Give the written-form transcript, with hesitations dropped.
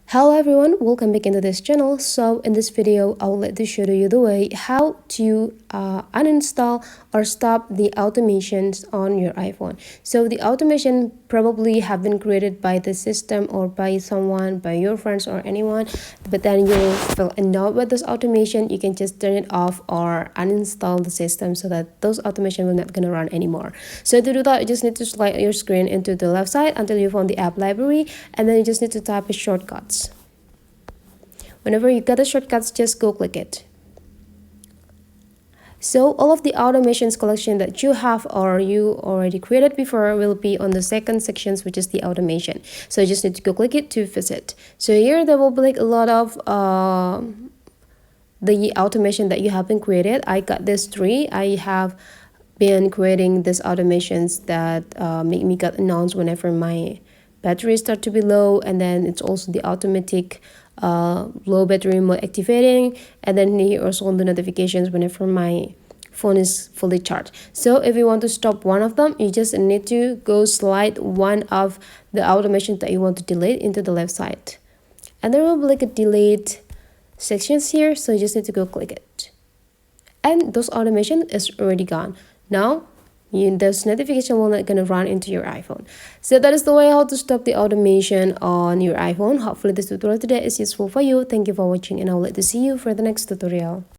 Hello everyone, welcome back into this channel. So in this video, I would like to show you the way how to uninstall or stop the automations on your iPhone. So the automation probably have been created by the system or by someone, by your friends or anyone, but then you feel annoyed with this automation. You can just turn it off or uninstall the system so that those automation will not gonna run anymore. So to do that, you just need to slide your screen into the left side until you find the app library, and then you just need to type a shortcuts. Whenever you get the shortcuts, just go click it. So all of the automations collection that you have or you already created before will be on the second sections, which is the automation. So you just need to go click it to visit. So here there will be like a lot of the automation that you have been created. I got this 3. I have been creating these automations that make me get announced whenever my battery start to be low, and then it's also the automatic low battery mode activating, and then here also on the notifications whenever my phone is fully charged. So if you want to stop one of them, you just need to go slide one of the automations that you want to delete into the left side, and there will be like a delete sections here, so you just need to go click it, and those automation is already gone. Now this notification will not gonna run into your iPhone. So that is the way how to stop the automation on your iPhone. Hopefully this tutorial today is useful for you. Thank you for watching, and I would like to see you for the next tutorial.